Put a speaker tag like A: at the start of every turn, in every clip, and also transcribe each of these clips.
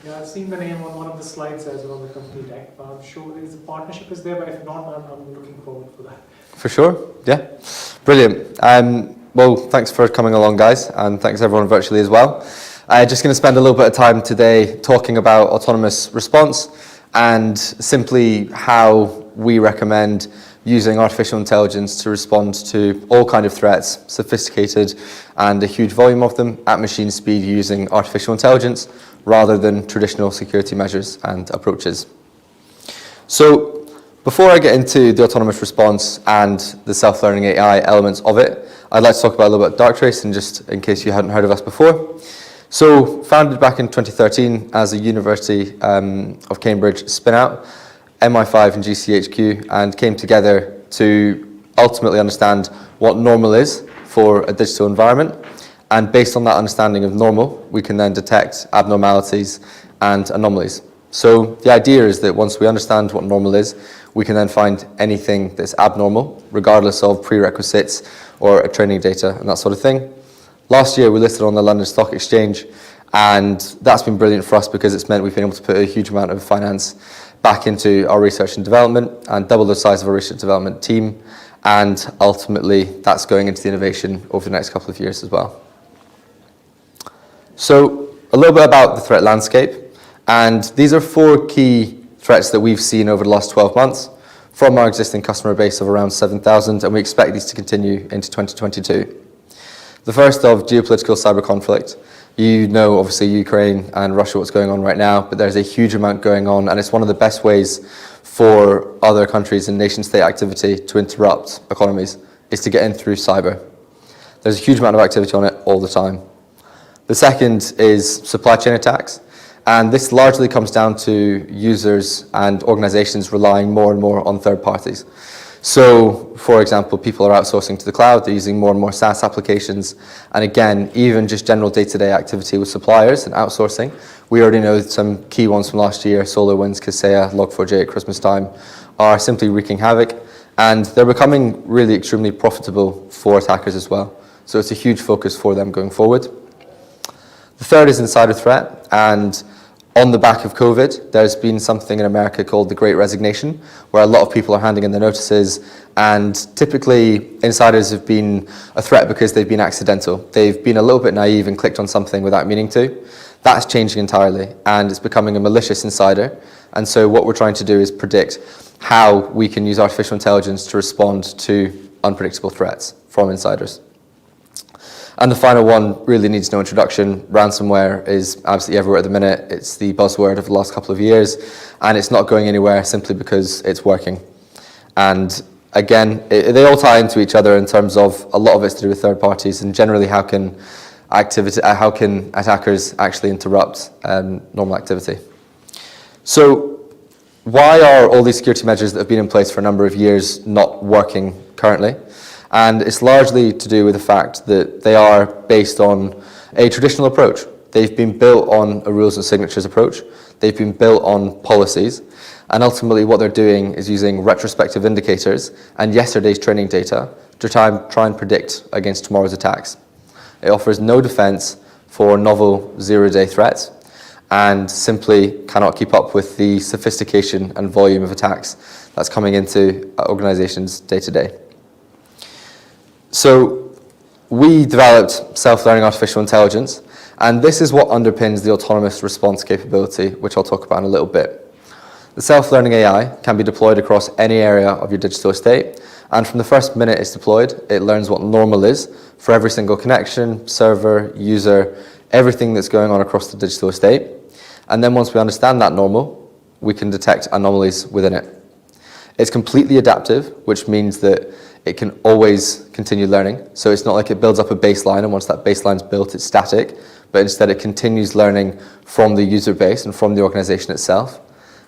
A: Yeah, I've seen the name on one of the slides as well on the company deck. I'm sure the partnership is there, but if not, I'm looking forward for that.
B: For sure, yeah. Brilliant. Well, thanks for coming along, guys, and thanks everyone virtually as well. Just going to spend a little bit of time today talking about autonomous response and simply how we recommend using artificial intelligence to respond to all kinds of threats, sophisticated and a huge volume of them at machine speed using artificial intelligence rather than traditional security measures and approaches. So before I get into the autonomous response and the self-learning AI elements of it, I'd like to talk about a little bit of Darktrace, and just in case you hadn't heard of us before. So founded back in 2013 as a University of Cambridge spin-out, MI5 and GCHQ, and came together to ultimately understand what normal is for a digital environment. And based on that understanding of normal, we can then detect abnormalities and anomalies. So the idea is that once we understand what normal is, we can then find anything that's abnormal, regardless of prerequisites or training data and that sort of thing. Last year, we listed on the London Stock Exchange, and that's been brilliant for us because it's meant we've been able to put a huge amount of finance back into our research and development and double the size of our research and development team. And ultimately, that's going into the innovation over the next couple of years as well. So a little bit about the threat landscape. And these are 4 key threats that we've seen over the last 12 months from our existing customer base of around 7,000, and we expect these to continue into 2022. The first of geopolitical cyber conflict. You know, obviously, Ukraine and Russia, what's going on right now, but there's a huge amount going on, and it's one of the best ways for other countries and nation-state activity to interrupt economies is to get in through cyber. There's a huge amount of activity on it all the time. The second is supply chain attacks. And this largely comes down to users and organizations relying more and more on third parties. So, for example, people are outsourcing to the cloud, they're using more and more SaaS applications. And again, even just general day-to-day activity with suppliers and outsourcing. We already know some key ones from last year, SolarWinds, Kaseya, Log4j at Christmas time, are simply wreaking havoc. And they're becoming really extremely profitable for attackers as well. So it's a huge focus for them going forward. The third is insider threat, and on the back of COVID, there's been something in America called the Great Resignation, where a lot of people are handing in their notices, and typically insiders have been a threat because they've been accidental. They've been a little bit naive and clicked on something without meaning to. That's changing entirely, and it's becoming a malicious insider. And so what we're trying to do is predict how we can use artificial intelligence to respond to unpredictable threats from insiders. And the final one really needs no introduction. Ransomware is absolutely everywhere at the minute. It's the buzzword of the last couple of years, and it's not going anywhere simply because it's working. And again, they all tie into each other in terms of a lot of it's to do with third parties, and generally how can attackers actually interrupt normal activity. So why are all these security measures that have been in place for a number of years not working currently? And it's largely to do with the fact that they are based on a traditional approach. They've been built on a rules and signatures approach. They've been built on policies. And ultimately what they're doing is using retrospective indicators and yesterday's training data to try and predict against tomorrow's attacks. It offers no defense for novel zero-day threats and simply cannot keep up with the sophistication and volume of attacks that's coming into organizations day to day. So we developed self-learning artificial intelligence, and this is what underpins the autonomous response capability, which I'll talk about in a little bit. The self-learning AI can be deployed across any area of your digital estate, and from the first minute it's deployed, it learns what normal is for every single connection, server, user, everything that's going on across the digital estate. And then once we understand that normal, we can detect anomalies within it. It's completely adaptive, which means that it can always continue learning. So it's not like it builds up a baseline, and once that baseline's built, it's static, but instead it continues learning from the user base and from the organization itself.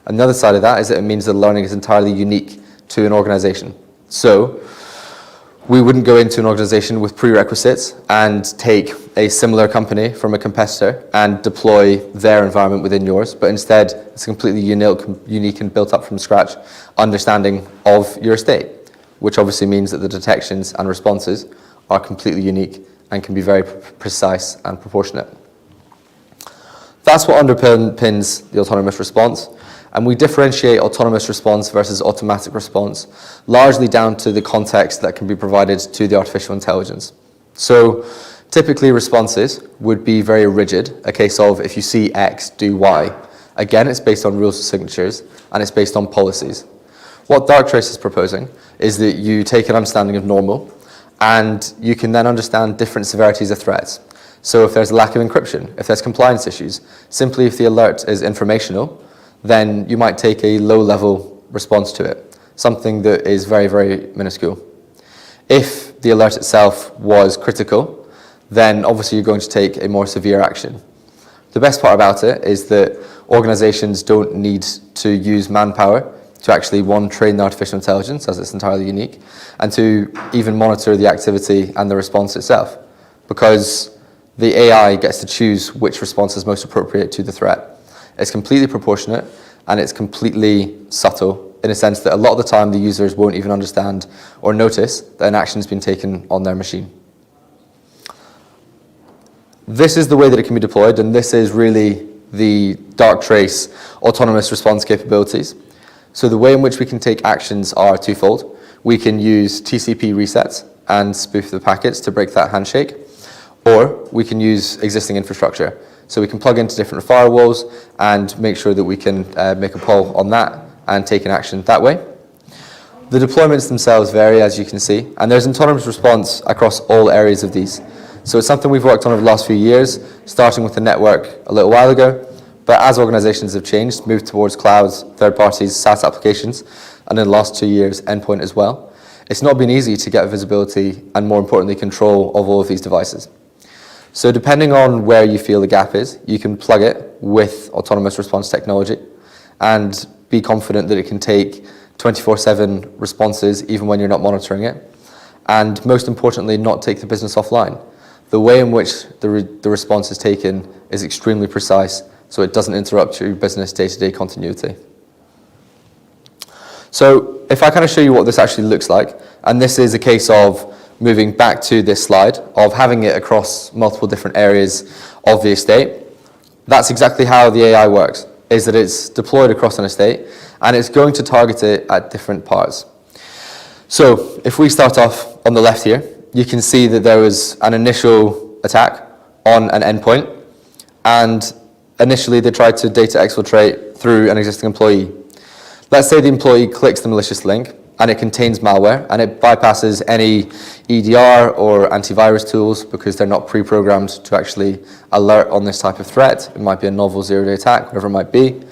B: And the other side of that is that it means that learning is entirely unique to an organization. So we wouldn't go into an organization with prerequisites and take a similar company from a competitor and deploy their environment within yours, but instead it's a completely unique and built up from scratch understanding of your estate, which obviously means that the detections and responses are completely unique and can be very precise and proportionate. That's what underpins the autonomous response. And we differentiate autonomous response versus automatic response, largely down to the context that can be provided to the artificial intelligence. So typically responses would be very rigid, a case of if you see X, do Y. Again, it's based on rules of signatures, and it's based on policies. What Darktrace is proposing is that you take an understanding of normal, and you can then understand different severities of threats. So if there's a lack of encryption, if there's compliance issues, simply if the alert is informational, then you might take a low-level response to it, something that is very, very minuscule. If the alert itself was critical, then obviously you're going to take a more severe action. The best part about it is that organizations don't need to use manpower to actually, one, train the artificial intelligence, as it's entirely unique, and to even monitor the activity and the response itself, because the AI gets to choose which response is most appropriate to the threat. It's completely proportionate, and it's completely subtle, in a sense that a lot of the time the users won't even understand or notice that an action has been taken on their machine. This is the way that it can be deployed, and this is really the Darktrace autonomous response capabilities. So the way in which we can take actions are twofold. We can use TCP resets and spoof the packets to break that handshake, or we can use existing infrastructure. So we can plug into different firewalls and make sure that we can make a poll on that and take an action that way. The deployments themselves vary, as you can see, and there's autonomous response across all areas of these. So it's something we've worked on over the last few years, starting with the network a little while ago, but as organizations have changed, moved towards clouds, third parties, SaaS applications, and in the last 2 years, endpoint as well, it's not been easy to get visibility and, more importantly, control of all of these devices. So depending on where you feel the gap is, you can plug it with autonomous response technology and be confident that it can take 24/7 responses even when you're not monitoring it. And most importantly, not take the business offline. The way in which the response is taken is extremely precise, so it doesn't interrupt your business day-to-day continuity. So if I kind of show you what this actually looks like, and this is a case of moving back to this slide of having it across multiple different areas of the estate, that's exactly how the AI works, is that it's deployed across an estate and it's going to target it at different parts. So if we start off on the left here, you can see that there was an initial attack on an endpoint, and initially they tried to data exfiltrate through an existing employee. Let's say the employee clicks the malicious link and it contains malware and it bypasses any EDR or antivirus tools because they're not pre-programmed to actually alert on this type of threat. It might be a novel zero-day attack, whatever it might be.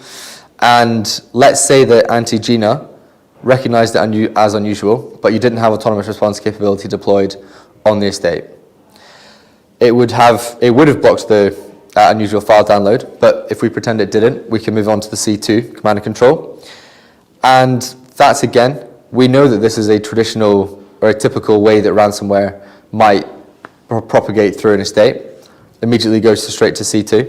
B: And let's say that Anti-Gina recognized it as unusual, but you didn't have autonomous response capability deployed on the estate. It would have blocked the unusual file download, but if we pretend it didn't, we can move on to the C2, command and control. And that's, again, we know that this is a traditional or a typical way that ransomware might propagate through an estate. Immediately goes straight to C2.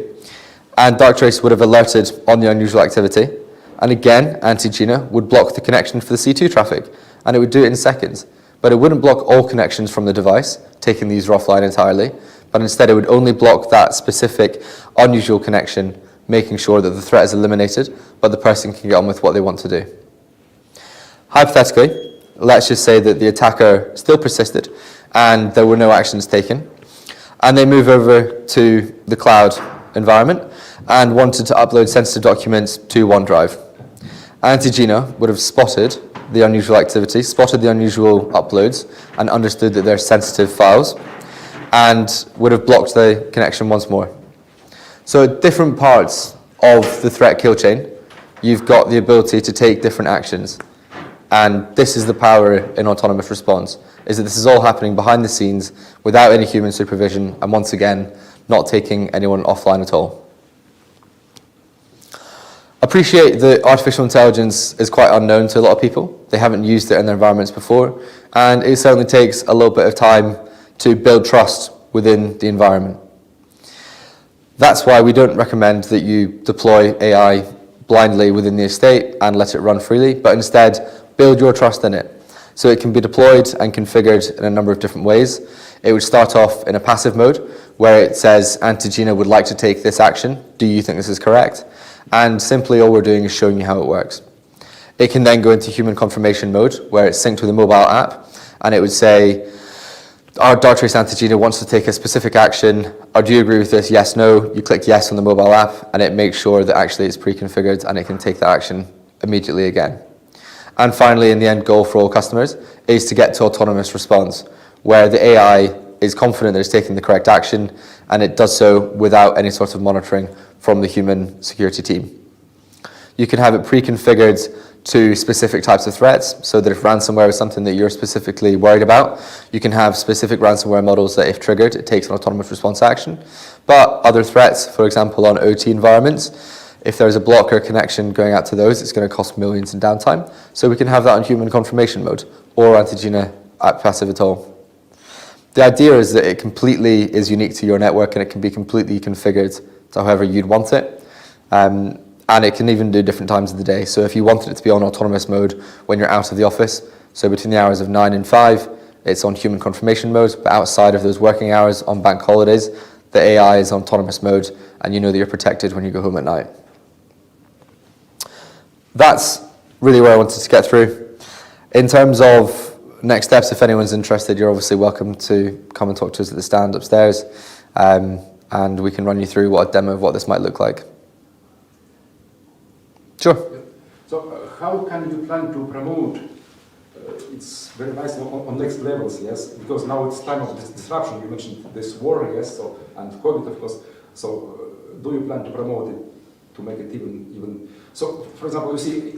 B: And Darktrace would have alerted on the unusual activity. And again, Anti-Gina would block the connection for the C2 traffic. And it would do it in seconds. But it wouldn't block all connections from the device, taking the user offline entirely. But instead, it would only block that specific unusual connection, making sure that the threat is eliminated, but the person can get on with what they want to do. Hypothetically, let's just say that the attacker still persisted and there were no actions taken, and they move over to the cloud environment and wanted to upload sensitive documents to OneDrive. Anti-Gina would have spotted the unusual activity, spotted the unusual uploads, and understood that they're sensitive files, and would have blocked the connection once more. So at different parts of the threat kill chain, you've got the ability to take different actions. And this is the power in autonomous response, is that this is all happening behind the scenes without any human supervision, and once again, not taking anyone offline at all. Appreciate that artificial intelligence is quite unknown to a lot of people. They haven't used it in their environments before, and it certainly takes a little bit of time to build trust within the environment. That's why we don't recommend that you deploy AI blindly within the estate and let it run freely, but instead build your trust in it. So it can be deployed and configured in a number of different ways. It would start off in a passive mode where it says, Antigena would like to take this action. Do you think this is correct? And simply all we're doing is showing you how it works. It can then go into human confirmation mode, where it's synced with a mobile app, and it would say, our Darktrace Antigena wants to take a specific action. Do you agree with this? Yes, no. You click yes on the mobile app, and it makes sure that actually it's pre-configured and it can take that action immediately again. And finally, in the end goal for all customers is to get to autonomous response, where the AI is confident that it's taking the correct action, and it does so without any sort of monitoring from the human security team. You can have it pre-configured to specific types of threats, so that if ransomware is something that you're specifically worried about, you can have specific ransomware models that if triggered, it takes an autonomous response action. But other threats, for example, on OT environments, if there's a blocker connection going out to those, it's going to cost millions in downtime. So we can have that on human confirmation mode, or Antigena passive at all. The idea is that it completely is unique to your network, and it can be completely configured to however you'd want it. And it can even do different times of the day. So if you wanted it to be on autonomous mode when you're out of the office, so between the hours of 9 and 5, it's on human confirmation mode, but outside of those working hours on bank holidays, the AI is on autonomous mode, and you know that you're protected when you go home at night. That's really where I wanted to get through. In terms of next steps, if anyone's interested, you're obviously welcome to come and talk to us at the stand upstairs, and we can run you through what a demo of what this might look like. Sure.
C: So how can you plan to promote? It's very nice on next levels, yes, because now it's time of this disruption. You mentioned this war, yes, so and COVID, of course. So do you plan to promote it to make it even? So, for example, you see,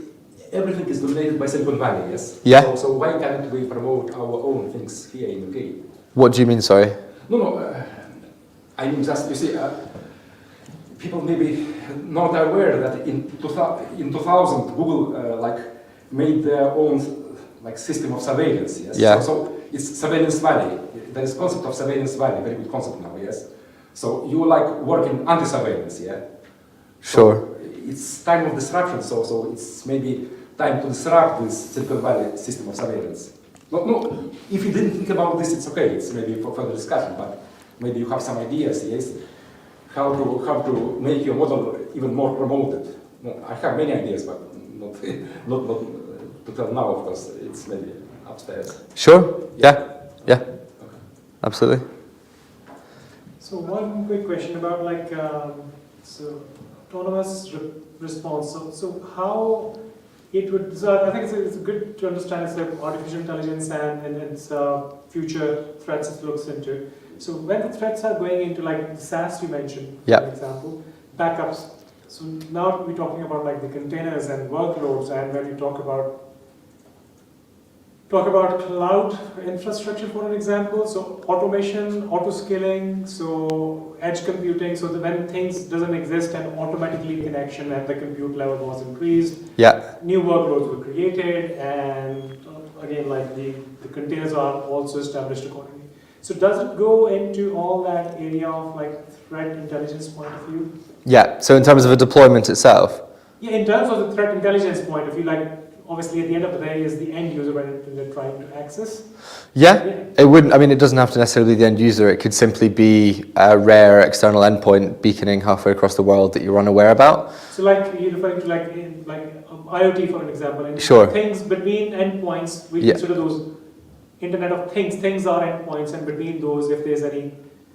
C: everything is dominated by Silicon Valley, yes.
B: Yeah.
C: So why can't we promote our own things here in UK?
B: What do you mean? Sorry.
C: No. I mean, just you see. People may be not aware that in 2000 Google made their own system of surveillance. Yes.
B: Yeah.
C: So it's surveillance valley. There is concept of surveillance valley, very good concept now. Yes. So you work in anti-surveillance. Yeah.
B: Sure.
C: So it's time of disruption. So it's maybe time to disrupt this Silicon Valley system of surveillance. No. If you didn't think about this, it's okay. It's maybe for further discussion, but maybe you have some ideas. Yes. How to make your model even more promoted. No, I have many ideas, but not to tell now, of course. It's maybe upstairs.
B: Sure. Yeah. Okay. Absolutely.
A: So one quick question about so autonomous response. So how it would? So I think it's good to understand it's artificial intelligence and its future threats it looks into. So when the threats are going into the SaaS you mentioned, for example, backups. So now we're talking about the containers and workloads, and when you talk about cloud infrastructure, for an example, so automation, auto-scaling, so edge computing, so that when things doesn't exist and automatically connection at the compute level was increased, new workloads were created, and again the containers are also established accordingly. So does it go into all that area of threat intelligence point of view? Yeah,
B: so in terms of a deployment itself?
A: Yeah, in terms of the threat intelligence point of view, obviously at the end of the day is the end user when they're trying to access.
B: Yeah, it wouldn't, it doesn't have to necessarily be the end user, it could simply be a rare external endpoint beaconing halfway across the world that you're unaware about.
A: So you're referring to IoT for an example, and
B: sure.
A: Things between endpoints, we consider those Internet of Things are endpoints, and between those, if there's any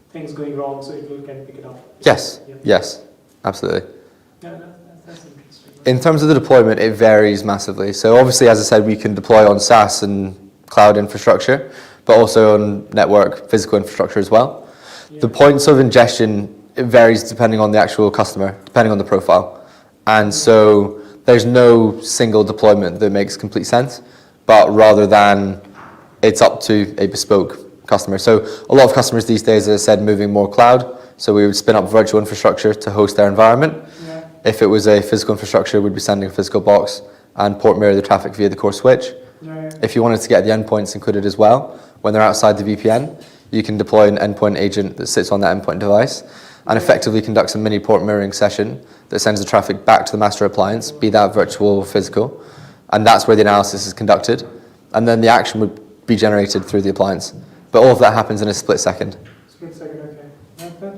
A: things going wrong, so it can pick it up.
B: Yes, absolutely.
A: Yeah, that's interesting.
B: In terms of the deployment, it varies massively. So obviously, as I said, we can deploy on SaaS and cloud infrastructure, but also on network, physical infrastructure as well. Yeah. The points of ingestion, it varies depending on the actual customer, depending on the profile. And so there's no single deployment that makes complete sense, but rather than it's up to a bespoke customer. So a lot of customers these days, as I said, moving more cloud. So we would spin up virtual infrastructure to host their environment. Yeah. If it was a physical infrastructure, we'd be sending a physical box and port mirror the traffic via the core switch. Yeah. If you wanted to get the endpoints included as well, when they're outside the VPN, you can deploy an endpoint agent that sits on that endpoint device and effectively conducts a mini port mirroring session that sends the traffic back to the master appliance, be that virtual or physical. And that's where the analysis is conducted. And then the action would be generated through the appliance. But all of that happens in a split second.
A: Split second, okay.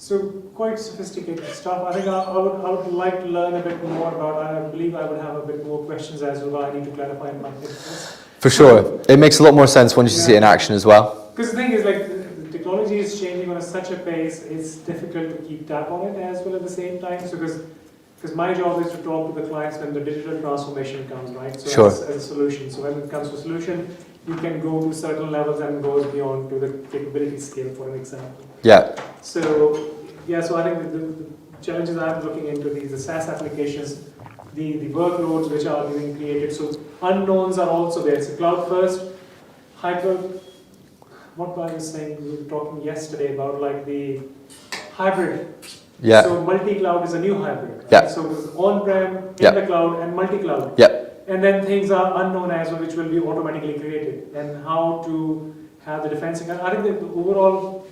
A: So quite sophisticated stuff. I think I would like to learn a bit more about. I believe I would have a bit more questions as well. I need to clarify in my head.
B: For sure. It makes a lot more sense once you see it in action as well.
A: Because the thing is, like, the technology is changing on such a pace, it's difficult to keep tab on it as well at the same time. So because my job is to talk to the clients when the digital transformation comes, right? So
B: Sure.
A: as a solution. So when it comes to solution, you can go to certain levels and goes beyond to the capability scale, for an example.
B: Yeah.
A: So yeah, so I think the challenges I'm looking into these, the SaaS applications, the workloads which are being created. So unknowns are also there. It's a cloud first, hyper. What I was saying, we were talking yesterday about like the hybrid.
B: Yeah.
A: So multi-cloud is a new hybrid. Right?
B: Yeah.
A: So it's on-prem, in
B: Yeah.
A: the cloud, and multi-cloud.
B: Yeah.
A: And then things are unknown as well, which will be automatically created. And how to have the defense. I think that overall,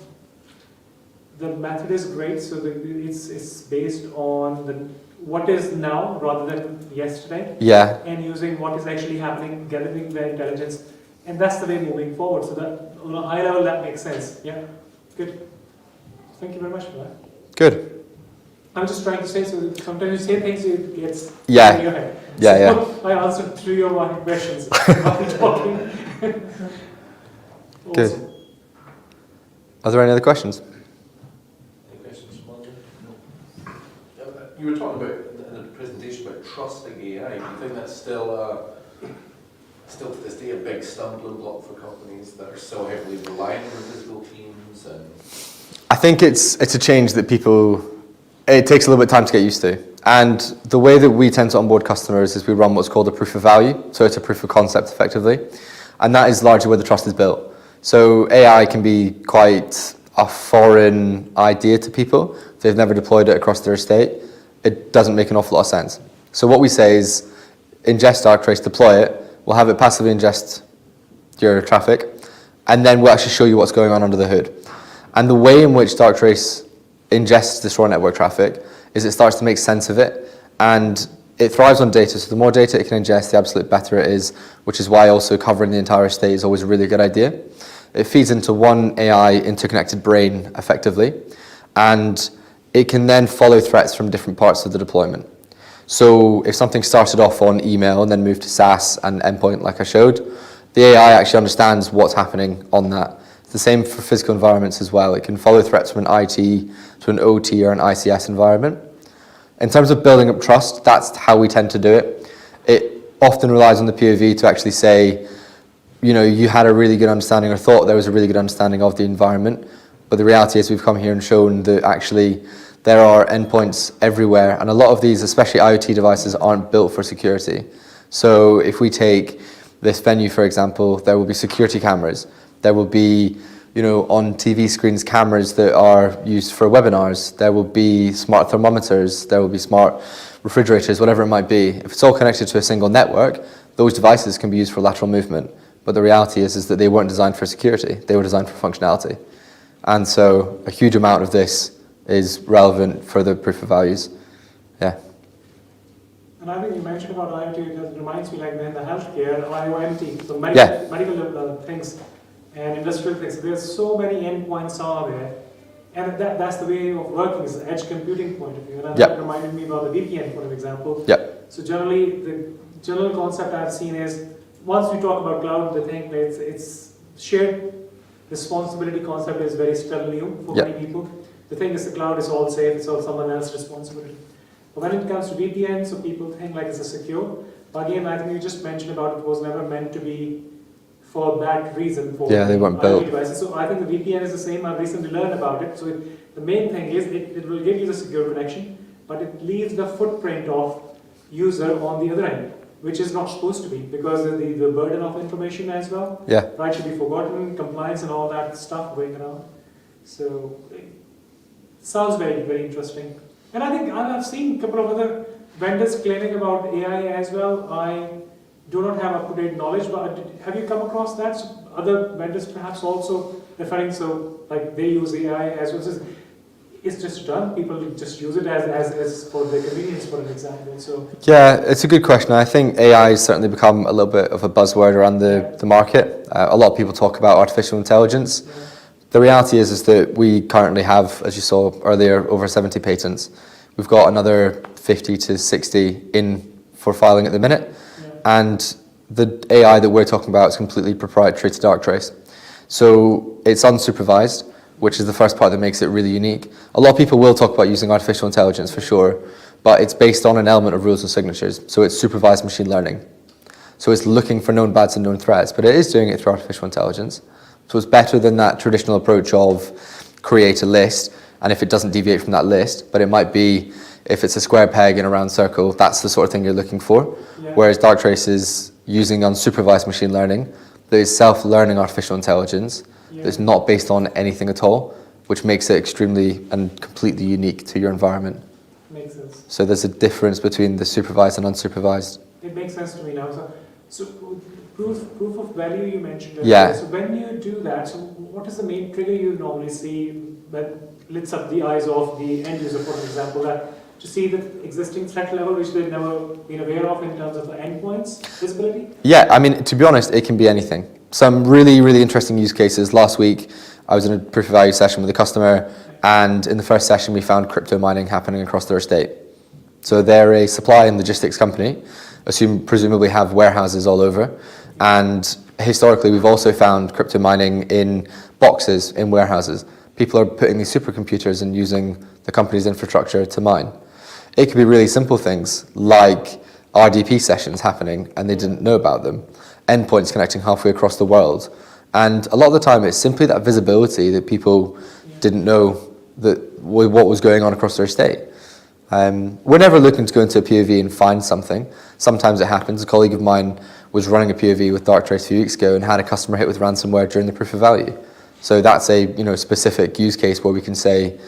A: the method is great. So it's based on what is now rather than yesterday.
B: Yeah.
A: And using what is actually happening, gathering the intelligence. And that's the way moving forward. So that on a high level, that makes sense. Yeah, good. Thank you very much for that.
B: Good.
A: I'm just trying to say, so sometimes you say things, it gets
B: Yeah.
A: in your head.
B: Yeah,
A: So I answered 3 or 1 questions while talking.
B: Good.
A: Awesome.
B: Are there any other questions?
D: Any questions from Andre? No. You were talking about in the presentation about trusting AI. Do you think that's still to this day a big stumbling block for companies that are so heavily relying on invisible teams? And
B: I think it's a change that it takes a little bit of time to get used to. And the way that we tend to onboard customers is we run what's called a proof of value. So it's a proof of concept effectively. And that is largely where the trust is built. So AI can be quite a foreign idea to people. If they've never deployed it across their estate, it doesn't make an awful lot of sense. So what we say is ingest Darktrace, deploy it. We'll have it passively ingest your traffic. And then we'll actually show you what's going on under the hood. And the way in which Darktrace ingests this raw network traffic is it starts to make sense of it, and it thrives on data. So the more data it can ingest, the absolute better it is, which is why also covering the entire estate is always a really good idea. It feeds into one AI interconnected brain effectively, and it can then follow threats from different parts of the deployment. So if something started off on email and then moved to SaaS and endpoint like I showed, the AI actually understands what's happening on that. It's the same for physical environments as well. It can follow threats from an IT to an OT or an ICS environment. In terms of building up trust, that's how we tend to do it. It often relies on the POV to actually say, you had a really good understanding or thought there was a really good understanding of the environment. But the reality is we've come here and shown that actually there are endpoints everywhere. And a lot of these, especially IoT devices, aren't built for security. So if we take this venue, for example, there will be security cameras. There will be, on TV screens, cameras that are used for webinars. There will be smart thermometers. There will be smart refrigerators, whatever it might be. If it's all connected to a single network, those devices can be used for lateral movement. But the reality is that they weren't designed for security. They were designed for functionality. And so a huge amount of this is relevant for the proof of values. Yeah.
A: And I think you mentioned about IoT, that reminds me like in the healthcare, IoMT, so medical things and industrial things. There's so many endpoints are there, and that's the way of working, is the edge computing point of view. And that reminded me about the VPN, for example. So generally, the general concept I've seen is, once we talk about cloud, the thing it's shared responsibility concept is very still new for many people. The thing is, the cloud is all safe, it's all someone else's responsibility. But when it comes to VPN, so people think like it's a secure. But again, I think you just mentioned about it was never meant to be for that reason. For
B: they weren't built.
A: Devices. So I think the VPN is the same. I've recently learned about it. So the main thing is it will give you the secure connection, but it leaves the footprint of user on the other end, which is not supposed to be, because of the burden of information as well. Right, should be forgotten, compliance and all that stuff going around. So it sounds very, very interesting. And I think I've seen a couple of other vendors claiming about AI as well. I do not have up-to-date knowledge, but have you come across that? So other vendors perhaps also referring, so like they use AI as well. So it's just done. People just use it as for their convenience, for an example. So
B: yeah, it's a good question. I think AI has certainly become a little bit of a buzzword around the market. A lot of people talk about artificial intelligence, The reality is that we currently have, as you saw earlier, over 70 patents. We've got another 50 to 60 in for filing at the minute.
A: Yeah.
B: And the AI that we're talking about is completely proprietary to Darktrace. So it's unsupervised, which is the first part that makes it really unique. A lot of people will talk about using artificial intelligence for sure, but it's based on an element of rules and signatures. So it's supervised machine learning. So it's looking for known bads and known threats, but it is doing it through artificial intelligence. So it's better than that traditional approach of create a list, and if it doesn't deviate from that list, but it might be, if it's a square peg in a round circle, that's the sort of thing you're looking for.
A: Yeah.
B: Whereas Darktrace is using unsupervised machine learning, that is self-learning artificial intelligence,
A: Yeah.
B: that's not based on anything at all, which makes it extremely and completely unique to your environment.
A: Makes sense.
B: So there's a difference between the supervised and unsupervised.
A: It makes sense to me now. So proof of value you mentioned.
B: Yeah.
A: So when you do that, so what is the main trigger you normally see that lights up the eyes of the end user, for example, that to see the existing threat level which they've never been aware of in terms of the endpoints visibility?
B: Yeah, I mean, to be honest, it can be anything. Some really, really interesting use cases. Last week, I was in a proof of value session with a customer, and in the first session, we found crypto mining happening across their estate. So they're a supply and logistics company, presumably have warehouses all over, and historically, we've also found crypto mining in boxes in warehouses. People are putting these supercomputers and using the company's infrastructure to mine. It could be really simple things like RDP sessions happening and they didn't know about them, endpoints connecting halfway across the world. And a lot of the time it's simply that visibility that people didn't know that what was going on across their estate. We're never looking to go into a POV and find something. Sometimes it happens. A colleague of mine was running a POV with Darktrace a few weeks ago and had a customer hit with ransomware during the proof of value. So that's a specific use case where we can say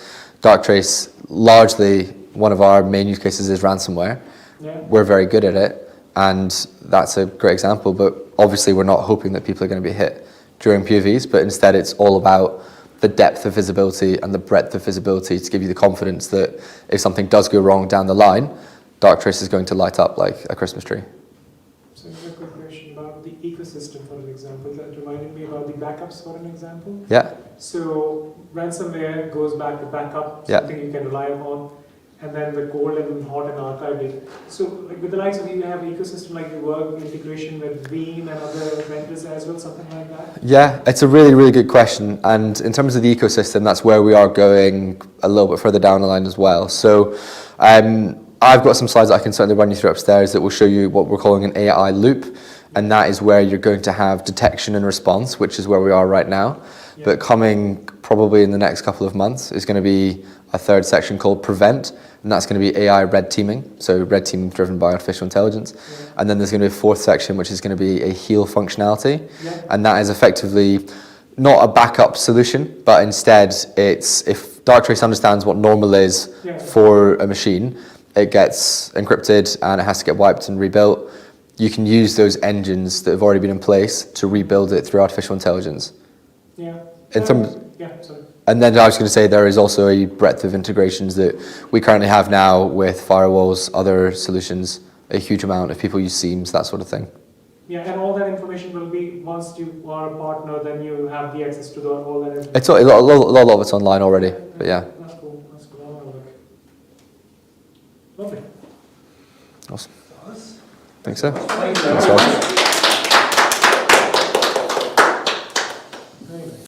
B: Darktrace, largely one of our main use cases is ransomware.
A: Yeah.
B: We're very good at it, and that's a great example, but obviously we're not hoping that people are going to be hit during POVs, but instead it's all about the depth of visibility and the breadth of visibility to give you the confidence that if something does go wrong down the line, Darktrace is going to light up like a Christmas tree.
A: So a quick question about the ecosystem, for an example. That reminded me about the backups, for an example.
B: Yeah.
A: So ransomware goes back to backup,
B: Yeah.
A: something you can rely upon, and then the cold and hot and archived it. So like with the likes of you have ecosystem like you work integration with Veeam and other vendors as well, something like that?
B: Yeah, it's a really, really good question. And in terms of the ecosystem, that's where we are going a little bit further down the line as well. So I've got some slides that I can certainly run you through upstairs that will show you what we're calling an AI loop. And that is where you're going to have detection and response, which is where we are right now.
A: Yeah.
B: But coming probably in the next couple of months is going to be a third section called prevent. And that's going to be AI red teaming, so red teaming driven by artificial intelligence.
A: Yeah.
B: And then there's going to be a fourth section, which is going to be a heal functionality.
A: Yeah.
B: And that is effectively not a backup solution, but instead it's, if Darktrace understands what normal is
A: Yeah.
B: for a machine, it gets encrypted and it has to get wiped and rebuilt. You can use those engines that have already been in place to rebuild it through artificial intelligence.
A: Yeah.
B: In terms,
A: Yeah, sorry.
B: and then I was going to say there is also a breadth of integrations that we currently have now with firewalls, other solutions, a huge amount. If people use Seams, that sort of thing.
A: Yeah, and all that information will be, once you are a partner, then you have the access to all that information.
B: It's a lot of it's online already, but yeah.
A: That's cool, that's cool. I'll have a look. Lovely.
B: Awesome.
D: Us?
B: Think so.
D: Thank you.
B: Thanks, guys.